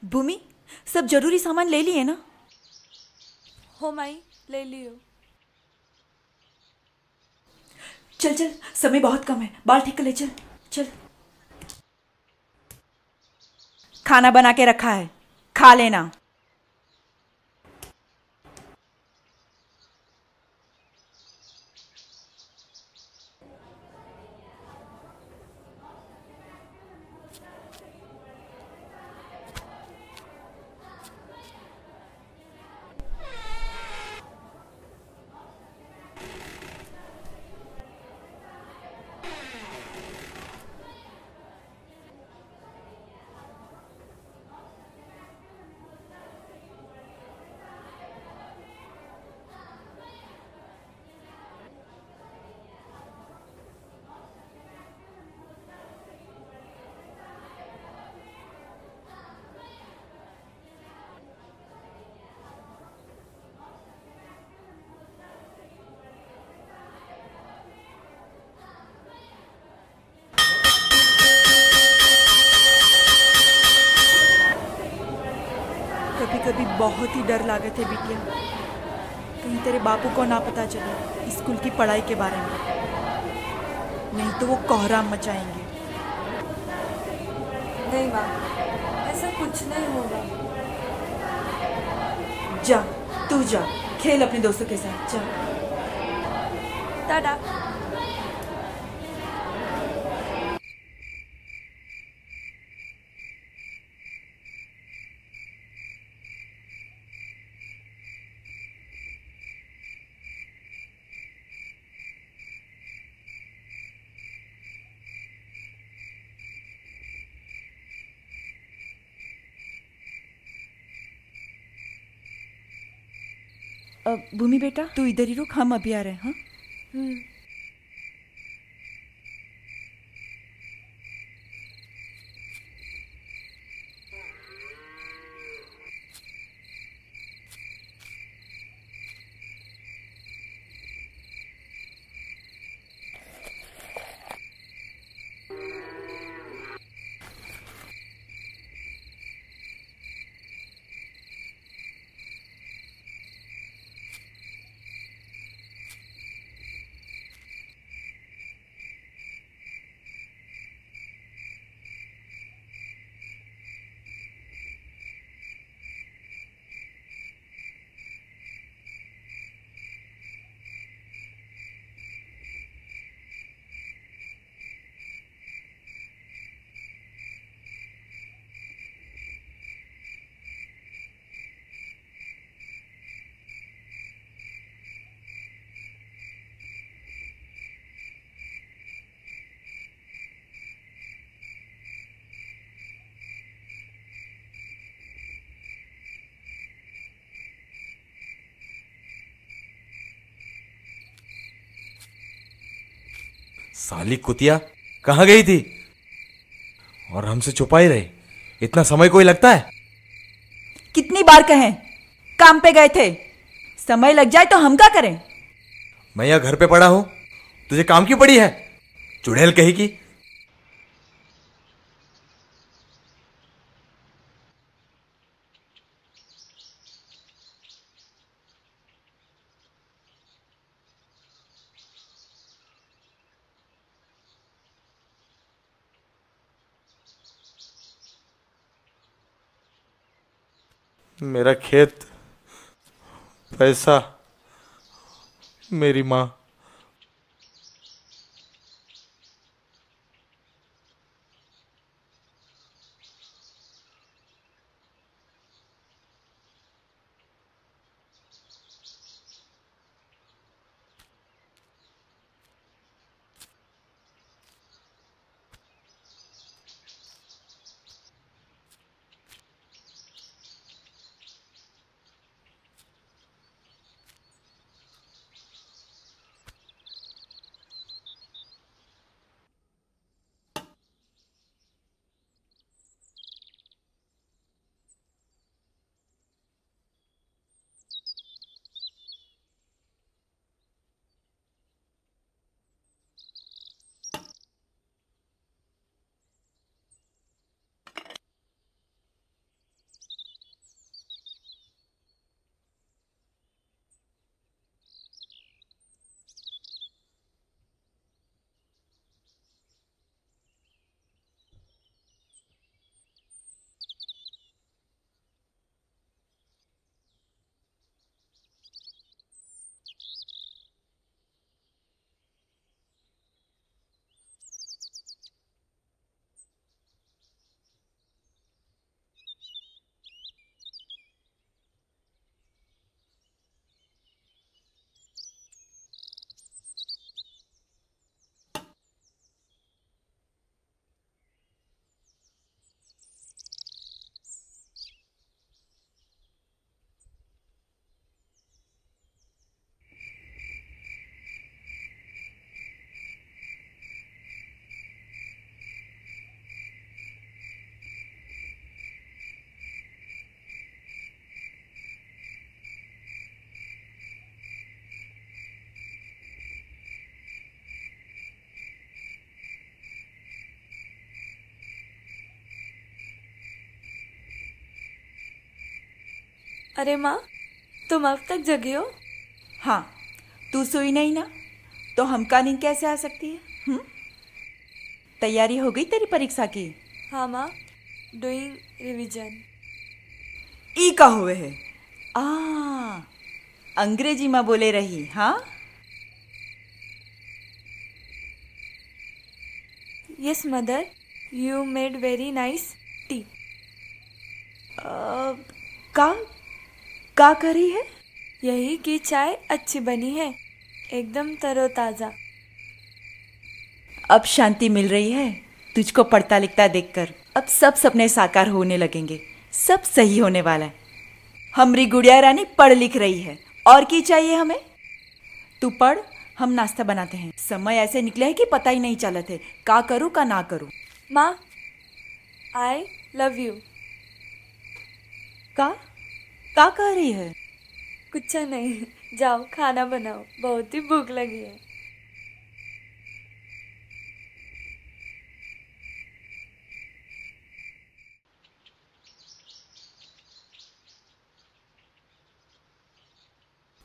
भूमि, सब जरूरी सामान ले लिए ना? हो माई, ले लियो। चल चल, समय बहुत कम है, बाल ठीक कर ले। चल चल। खाना बना के रखा है, खा लेना। कभी कभी बहुत ही डर लागत है बिटिया, कहीं तेरे बापू को ना पता चले स्कूल की पढ़ाई के बारे में, नहीं तो वो कोहराम मचाएंगे। नहीं माँ, ऐसा कुछ नहीं होगा। जा, तू जा, खेल अपने दोस्तों के साथ, जा। टाटा। भूमि बेटा, तू इधर ही रुक, हम अभी आ रहे हैं। हाँ। साली कुतिया कहाँ गई थी और हमसे छुपा ही रही। इतना समय कोई लगता है? कितनी बार कहें, काम पे गए थे, समय लग जाए तो हम क्या करें? मैं यहाँ घर पे पड़ा हूं, तुझे काम की पड़ी है? चुड़ैल कही की। मेरा खेत, पैसा, मेरी माँ। अरे माँ, तुम अब तक जगी हो? हाँ, तू सोई नहीं ना, तो हमका नींद कैसे आ सकती है? तैयारी हो गई तेरी परीक्षा की? हाँ माँ, डूइंग रिविजन। ई का हुए है? अंग्रेजी में बोले रही? हाँ, yes mother, you made very nice T. का करी है? यही कि चाय अच्छी बनी है, एकदम तरोताजा। अब शांति मिल रही है तुझको पढ़ता लिखता देखकर। अब सब सपने साकार होने लगेंगे, सब सही होने वाला है। हमारी गुड़िया रानी पढ़ लिख रही है, और क्या चाहिए हमें? तू पढ़, हम नाश्ता बनाते हैं। समय ऐसे निकले है कि पता ही नहीं चलत है का करूँ का ना करूँ। माँ, आई लव यू। का कह रही है? कुछ नहीं, जाओ खाना बनाओ, बहुत ही भूख लगी है।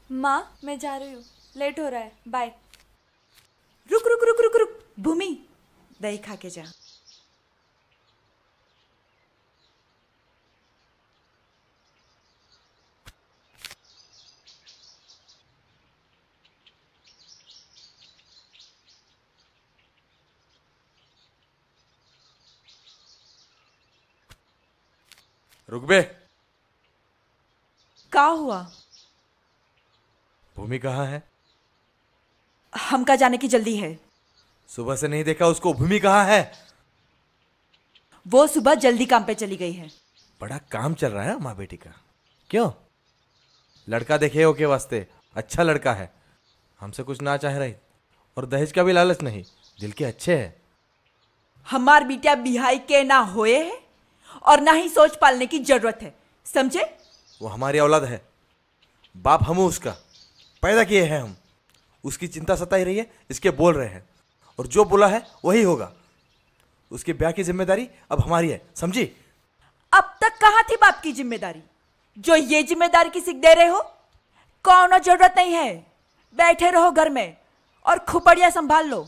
माँ, मैं जा रही हूँ, लेट हो रहा है, बाय। रुक रुक रुक रुक रुक भूमि, दही खा के जा। रुक बे। का हुआ? भूमि कहाँ है? हमका जाने की जल्दी है। सुबह से नहीं देखा उसको। भूमि कहाँ है? वो सुबह जल्दी काम पे चली गई है। बड़ा काम चल रहा है माँ बेटी का। क्यों? लड़का देखे हो के वास्ते, अच्छा लड़का है, हमसे कुछ ना चाह रही, और दहेज का भी लालच नहीं, दिल के अच्छे है। हमार बिटिया बिहाई के ना होए है और ना ही सोच पालने की जरूरत है, समझे? वो हमारी औलाद है, बाप हम उसका, पैदा किए हैं हम। उसकी चिंता सताई रही है, इसके बोल रहे हैं, और जो बोला है वही होगा। उसके ब्याह की जिम्मेदारी अब हमारी है, समझी? अब तक कहाँ थी बाप की जिम्मेदारी, जो ये जिम्मेदारी की सीख दे रहे हो? कौनो जरूरत नहीं है, बैठे रहो घर में और खुपड़िया संभाल लो।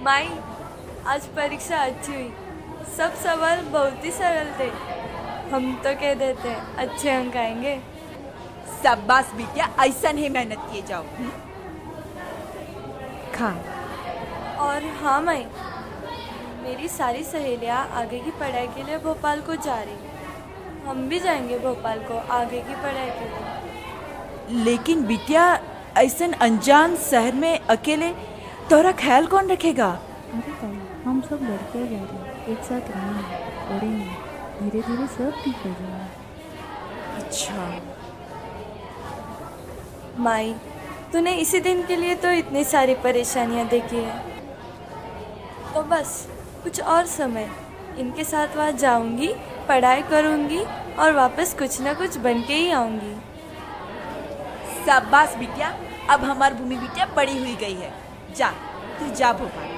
माई, आज परीक्षा अच्छी हुई, सब सवाल बहुत ही सरल थे। हम तो कह देते हैं अच्छे अंक आएंगे। शाबाश बिटिया, ऐसा ही मेहनत किए जाओ। खा। और हाँ माई, मेरी सारी सहेलियाँ आगे की पढ़ाई के लिए भोपाल को जा रही हैं। हम भी जाएंगे भोपाल को आगे की पढ़ाई के लिए। लेकिन बिटिया, ऐसा अनजान शहर में अकेले तोरा ख्याल कौन रखेगा? अरे ताई, हम सब लड़के जा रहे हैं, एक साथ रहेंगे, पढ़ेंगे, धीरे धीरे सब ठीक हो जाएगा। अच्छा माई, तूने इसी दिन के लिए तो इतनी सारी परेशानियां देखी है, तो बस कुछ और समय इनके साथ वहाँ जाऊंगी, पढ़ाई करूंगी और वापस कुछ ना कुछ बन के ही आऊंगी। शाबाश बिटिया, अब हमारी भूमि बिटिया बड़ी हुई गई है। जा, तू जा भोपाल।